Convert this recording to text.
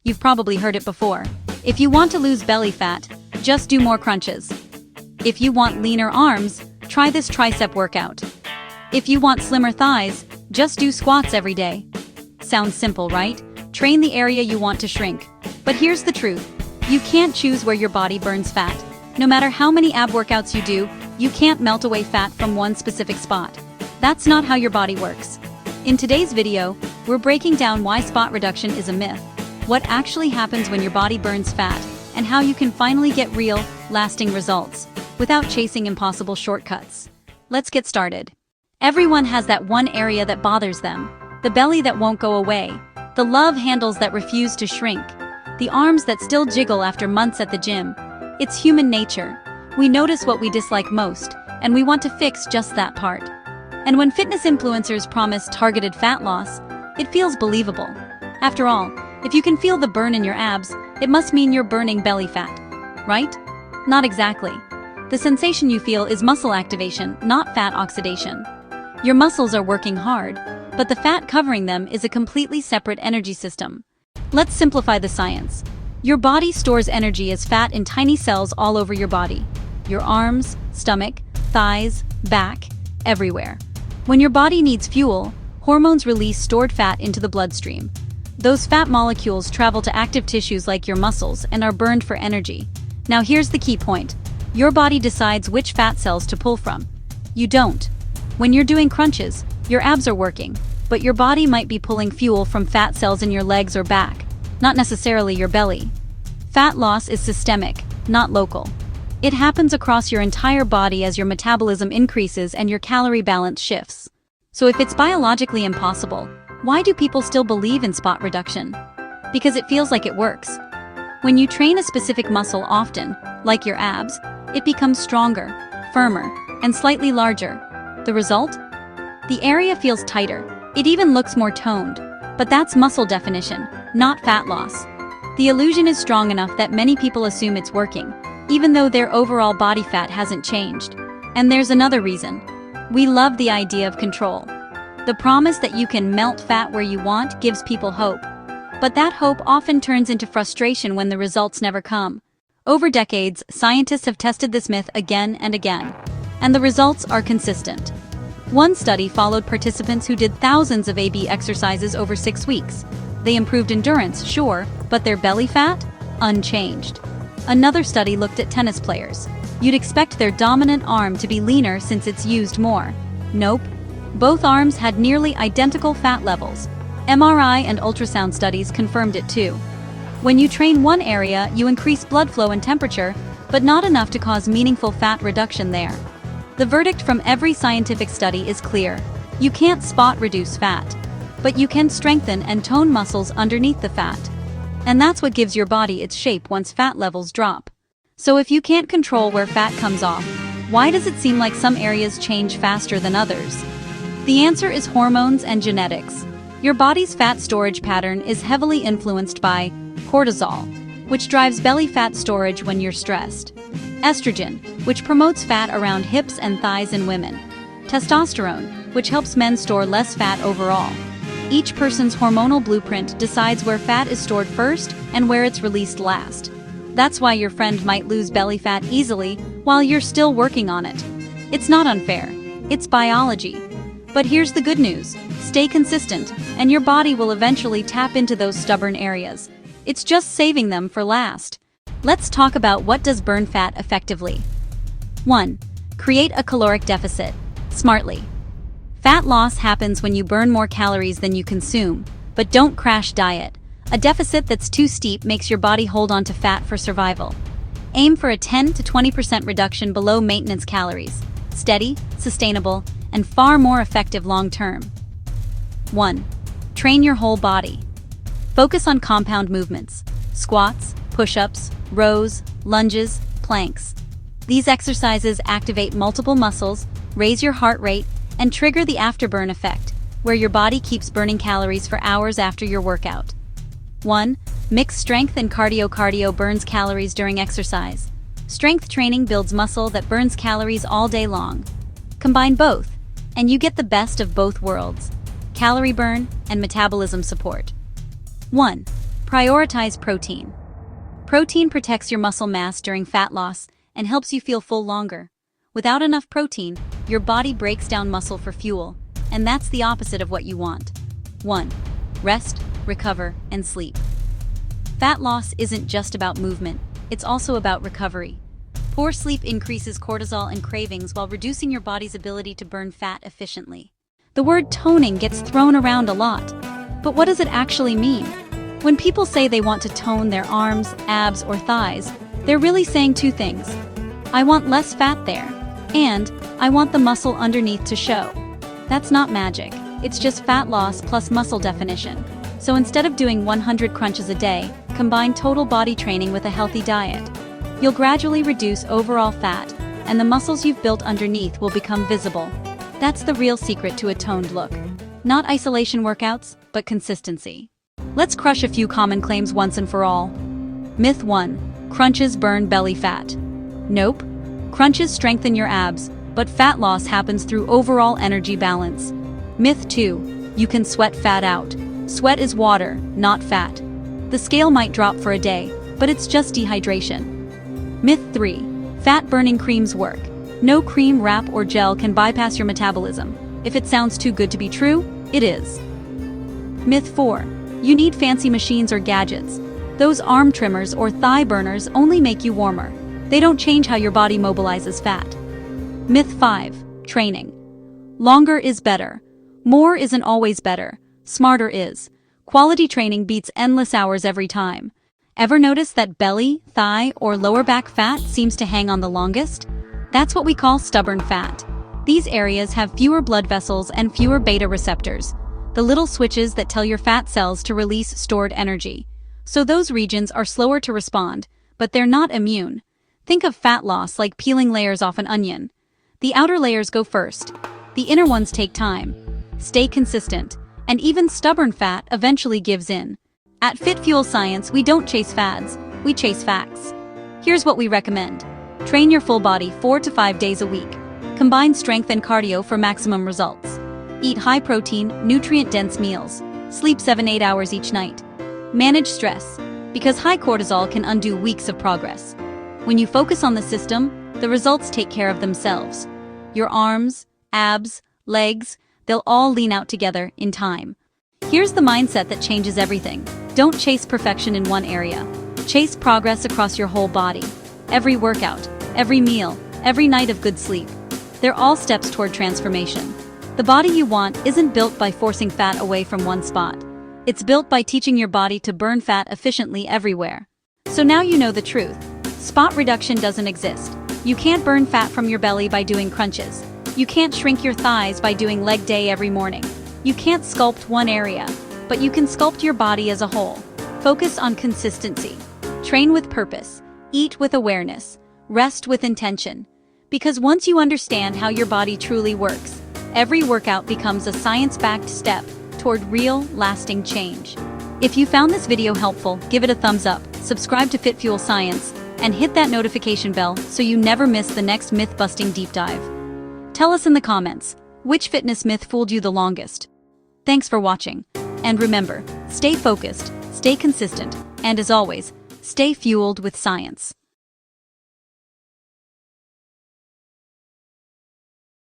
You've probably heard it before. If you want to lose belly fat, just do more crunches. If you want leaner arms, try this tricep workout. If you want slimmer thighs, just do squats every day. Sounds simple, right? Train the area you want to shrink. But here's the truth. You can't choose where your body burns fat. No matter how many ab workouts you do, you can't melt away fat from one specific spot. That's not how your body works. In today's video, we're breaking down why spot reduction is a myth, what actually happens when your body burns fat, and how you can finally get real, lasting results without chasing impossible shortcuts. Let's get started. Everyone has that one area that bothers them, the belly that won't go away, the love handles that refuse to shrink, the arms that still jiggle after months at the gym. It's human nature. We notice what we dislike most, and we want to fix just that part. And when fitness influencers promise targeted fat loss, it feels believable. After all, if you can feel the burn in your abs, it must mean you're burning belly fat, right? Not exactly. The sensation you feel is muscle activation, not fat oxidation. Your muscles are working hard, but the fat covering them is a completely separate energy system. Let's simplify the science. Your body stores energy as fat in tiny cells all over your body. Your arms, stomach, thighs, back, everywhere. When your body needs fuel, hormones release stored fat into the bloodstream. Those fat molecules travel to active tissues like your muscles and are burned for energy. Now here's the key point. Your body decides which fat cells to pull from. You don't. When you're doing crunches, your abs are working, but your body might be pulling fuel from fat cells in your legs or back, not necessarily your belly. Fat loss is systemic, not local. It happens across your entire body as your metabolism increases and your calorie balance shifts. So if it's biologically impossible, why do people still believe in spot reduction? Because it feels like it works. When you train a specific muscle often, like your abs, it becomes stronger, firmer, and slightly larger. The result? The area feels tighter. It even looks more toned. But that's muscle definition, not fat loss. The illusion is strong enough that many people assume it's working, even though their overall body fat hasn't changed. And there's another reason. We love the idea of control. The promise that you can melt fat where you want gives people hope. But that hope often turns into frustration when the results never come. Over decades, scientists have tested this myth again and again, and the results are consistent. One study followed participants who did thousands of AB exercises over 6 weeks. They improved endurance, sure, but their belly fat? Unchanged. Another study looked at tennis players. You'd expect their dominant arm to be leaner since it's used more. Nope. Both arms had nearly identical fat levels. MRI and ultrasound studies confirmed it too. When you train one area, you increase blood flow and temperature, but not enough to cause meaningful fat reduction there. The verdict from every scientific study is clear. You can't spot reduce fat, but you can strengthen and tone muscles underneath the fat. And that's what gives your body its shape once fat levels drop. So if you can't control where fat comes off, why does it seem like some areas change faster than others? The answer is hormones and genetics. Your body's fat storage pattern is heavily influenced by cortisol, which drives belly fat storage when you're stressed; estrogen, which promotes fat around hips and thighs in women; testosterone, which helps men store less fat overall. Each person's hormonal blueprint decides where fat is stored first and where it's released last. That's why your friend might lose belly fat easily while you're still working on it. It's not unfair. It's biology. But here's the good news. Stay consistent, and your body will eventually tap into those stubborn areas. It's just saving them for last. Let's talk about what does burn fat effectively. 1. Create a caloric deficit. Smartly. Fat loss happens when you burn more calories than you consume, but don't crash diet. A deficit that's too steep makes your body hold on to fat for survival. Aim for a 10 to 20% reduction below maintenance calories. Steady, sustainable, and far more effective long-term. 1. Train your whole body. Focus on compound movements: squats, push-ups, rows, lunges, planks. These exercises activate multiple muscles, raise your heart rate, and trigger the afterburn effect, where your body keeps burning calories for hours after your workout. 1. Mix strength and cardio. Cardio burns calories during exercise. Strength training builds muscle that burns calories all day long. Combine both, and you get the best of both worlds: calorie burn and metabolism support. 1. Prioritize protein. Protein protects your muscle mass during fat loss and helps you feel full longer. Without enough protein, your body breaks down muscle for fuel, and that's the opposite of what you want. 1. Rest, recover, and sleep. Fat loss isn't just about movement, it's also about recovery. Poor sleep increases cortisol and cravings while reducing your body's ability to burn fat efficiently. The word toning gets thrown around a lot, but what does it actually mean? When people say they want to tone their arms, abs, or thighs, they're really saying two things. I want less fat there, and I want the muscle underneath to show. That's not magic, it's just fat loss plus muscle definition. So instead of doing 100 crunches a day, combine total body training with a healthy diet. You'll gradually reduce overall fat, and the muscles you've built underneath will become visible. That's the real secret to a toned look. Not isolation workouts, but consistency. Let's crush a few common claims once and for all. Myth 1. Crunches burn belly fat. Nope. Crunches strengthen your abs, but fat loss happens through overall energy balance. Myth 2. You can sweat fat out. Sweat is water, not fat. The scale might drop for a day, but it's just dehydration. Myth 3. Fat-burning creams work. No cream, wrap, or gel can bypass your metabolism. If it sounds too good to be true, it is. Myth 4. You need fancy machines or gadgets. Those arm trimmers or thigh burners only make you warmer. They don't change how your body mobilizes fat. Myth 5. Training. Longer is better. More isn't always better. Smarter is. Quality training beats endless hours every time. Ever notice that belly, thigh, or lower back fat seems to hang on the longest? That's what we call stubborn fat. These areas have fewer blood vessels and fewer beta receptors, the little switches that tell your fat cells to release stored energy. So those regions are slower to respond, but they're not immune. Think of fat loss like peeling layers off an onion. The outer layers go first. The inner ones take time. Stay consistent, and even stubborn fat eventually gives in. At FitFuel Science, we don't chase fads, we chase facts. Here's what we recommend. Train your full body 4 to 5 days a week. Combine strength and cardio for maximum results. Eat high-protein, nutrient-dense meals. Sleep 7-8 hours each night. Manage stress, because high cortisol can undo weeks of progress. When you focus on the system, the results take care of themselves. Your arms, abs, legs, they'll all lean out together in time. Here's the mindset that changes everything. Don't chase perfection in one area. Chase progress across your whole body. Every workout, every meal, every night of good sleep. They're all steps toward transformation. The body you want isn't built by forcing fat away from one spot. It's built by teaching your body to burn fat efficiently everywhere. So now you know the truth. Spot reduction doesn't exist. You can't burn fat from your belly by doing crunches. You can't shrink your thighs by doing leg day every morning. You can't sculpt one area, but you can sculpt your body as a whole. Focus on consistency. Train with purpose. Eat with awareness. Rest with intention. Because once you understand how your body truly works, every workout becomes a science-backed step toward real, lasting change. If you found this video helpful, give it a thumbs up, subscribe to FitFuel Science, and hit that notification bell so you never miss the next myth-busting deep dive. Tell us in the comments, which fitness myth fooled you the longest? Thanks for watching, and remember, stay focused, stay consistent, and as always, stay fueled with science.